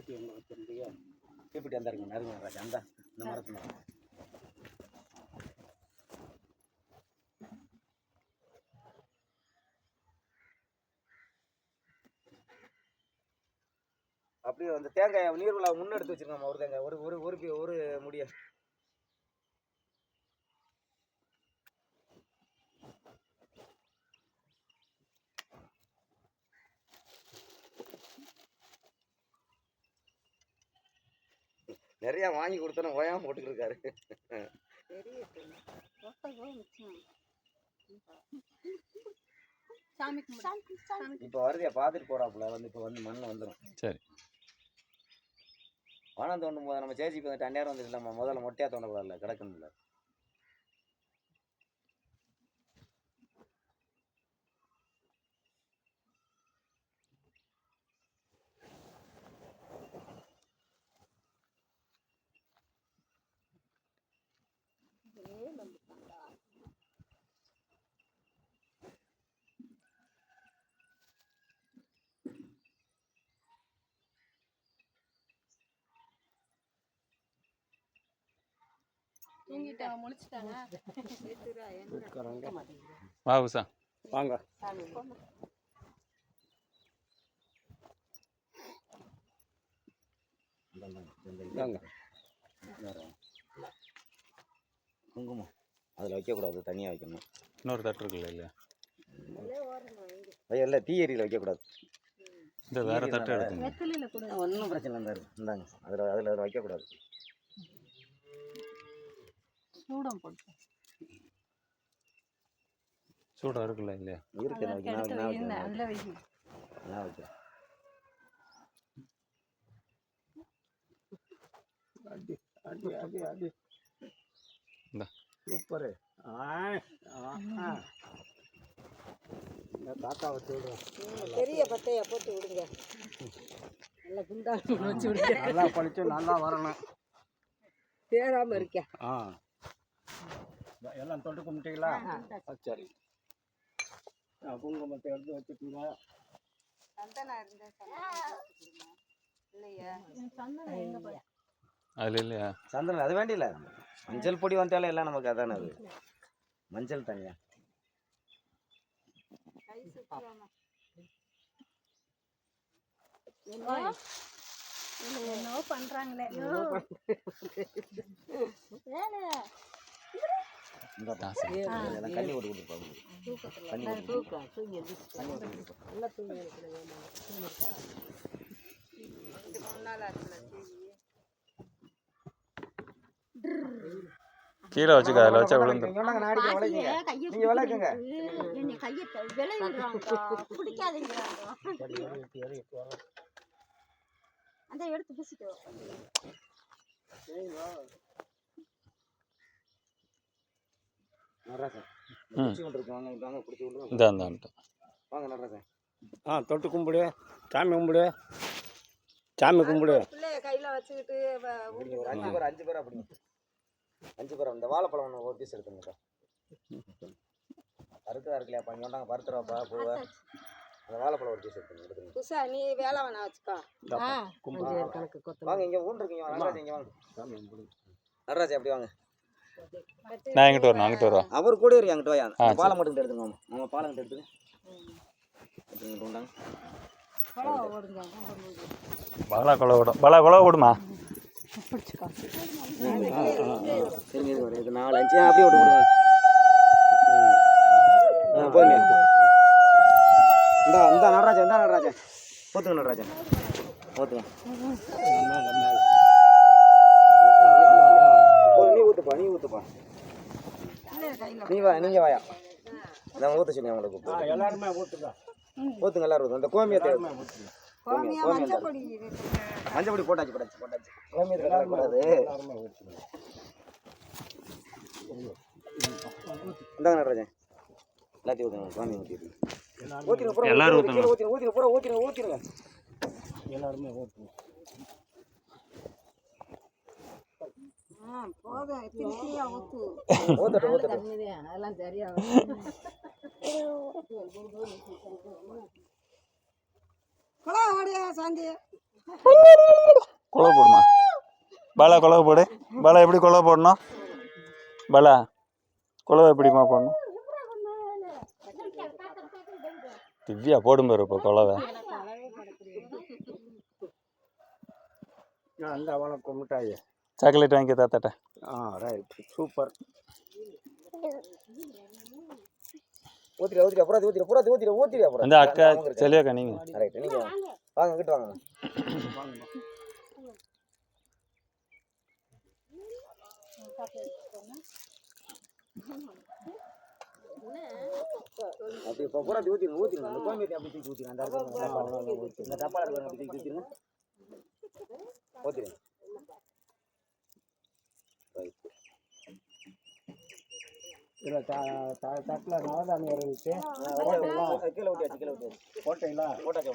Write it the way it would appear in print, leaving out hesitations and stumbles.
தீப்பெட்டி அந்த இருக்குங்க நறுங்க ராஜா அந்த இந்த மரத்து மரம் அப்படியே அந்த தேங்காய் நீர்வள முன்னெடுத்து வச்சிருக்கோம்மா ஒரு தேங்காய் ஒரு ஒரு ஒரு ஒரு முடிய நிறைய வாங்கி கொடுத்தோம் ஓயாம போட்டுக்கிட்டு இருக்காரு. இப்போ வருதையா பார்த்துட்டு போறாப்புல வந்து இப்போ வந்து மண்ணை வந்துடும். சரி வானம் தோண்டும் போது நம்ம சேச்சிக்கு வந்துட்டு அந்நேரம் வந்துட்டு நம்ம முதல்ல மொட்டையா தோண்டக்கூடாதுல கிடக்கணும்ல. வாங்க சார் வாங்க குங்குமம் அதில் வைக்கக்கூடாது, தனியாக வைக்கணும். இன்னொரு தட்டு இருக்குல்ல இல்லையா இல்லை தீயரியில் வைக்கக்கூடாது. இந்த வேறு தட்டு எடுத்துங்க ஒன்றும் பிரச்சனை இல்லை இந்தாங்க அதில் வைக்கக்கூடாது. சூடாக இருக்குல்ல இல்லையா இருக்கு நான் வைக்கிறேன். சூப்பரு தாத்தாவை சொல்றேன். பெரிய பட்டையை போட்டு விடுங்க, நல்லா குண்டாக வச்சு விடுங்க, நல்லா பழிச்சு நல்லா வரணும், தேராம இருக்க. எல்லாம் தொட்டு கும்பிட்டீங்களா? சரி குங்குமத்தை எடுத்து வச்சுக்கோங்க. அதில் இல்லையா சந்தனம் அது வேண்டியில்ல, மஞ்சள் பொடி வந்தாலும் எல்லாம் நமக்கு அதானே. அது மஞ்சள் தனியா என்னவோ பண்றாங்களே. கண்ணி ஓட்டு கொடுப்பாங்க. கீழே வச்சுக்க, அதில் வச்சா விழுந்து. நீங்க விளக்குங்க. அந்த எடுத்து பூசிட்டு தொட்டு கும்பிடு, சாமி கும்பிடு, சாமி கும்பிடு. கையில வச்சுக்கிட்டு 5 பேர் அப்படி 5 பேர். அந்த வாழைப்பழம் ஒன்று ஒரு பீஸ் எடுத்துங்க. பருத்தா இருக்குல்லையா இங்கோண்டாங்க பருத்துருவாப்பா பூவை. அந்த வாழைப்பழம் ஒரு பீஸ் எடுத்துங்க. புதுசா நீ வேலை வேணா வச்சுக்கோ. வாங்க இங்கே ஊன் இருக்குங்க. நடராஜா இங்கே வாங்க. நடராஜா எப்படி வாங்க. நான் எங்கிட்ட வரணும், அங்கிட்ட வருவா. அவர் கூட இருக்கு அங்கிட்ட வாங்க. பாலை மட்டும் எடுத்துங்க. நம்ம பாலை கிட்ட எடுத்துங்க. பலா கொலை விடும், பலா கொலை விடுமா. சரி இது 4 5 அப்படியே விட்டு விடுங்க. போதுங்க. இந்த நடராஜா போத்துங்க. நடராஜா போத்துங்க. நீ ஊத்துப்பா. நீங்க வாயா. நான் ஊத்த சொல்லி அவங்களுக்கு எல்லாருமே ஊத்துங்க. எல்லாரும் அந்த கோமியத்தை மஞ்சள் பொடி போட்டாச்சு. கோமியத்தை கூடாது. இந்தாங்க நடராஜன் எல்லாத்தையும் ஊற்றுங்க. கோமியம் ஊற்றிடுங்க. எல்லாரும் ஊற்றிடுங்க. எல்லாருமே ஊற்றுங்க. அதெல்லாம் சரியா சாந்தி குழவை போடுமா பாலா? குழவை போடு பாலா. எப்படி குழவை போடணும் பாலா? குழவை எப்படிமா போடணும்? திவ்யா போடும் பாரு இப்போ குழவை. அந்த அவனுக்கு மிட்டாய் சாக்லேட் வாங்கி தாத்தாட்ட. Right super. ஊத்திடு அப்புறம் ஊத்திடு அப்புறம் அந்த அக்கா செல்லியாக்கா நீங்கள் ரைட் நீங்கள் வாங்க கிட்ட வாங்க. அப்படி இப்போ பூரா ஊற்றிடுங்க அந்த கோயம்பேத்தி அப்படி தூக்கி ஊற்றிடுங்க. அந்த டப்பாவில் இருக்கிற அப்படி தூக்கி ஊற்றிடுங்க. ஊற்றிடுங்க. இதில் தட்டில் நவதானியம் இருந்துச்சு. கீழே ஊற்றியாச்சு போட்டீங்களா? போட்டாச்சு.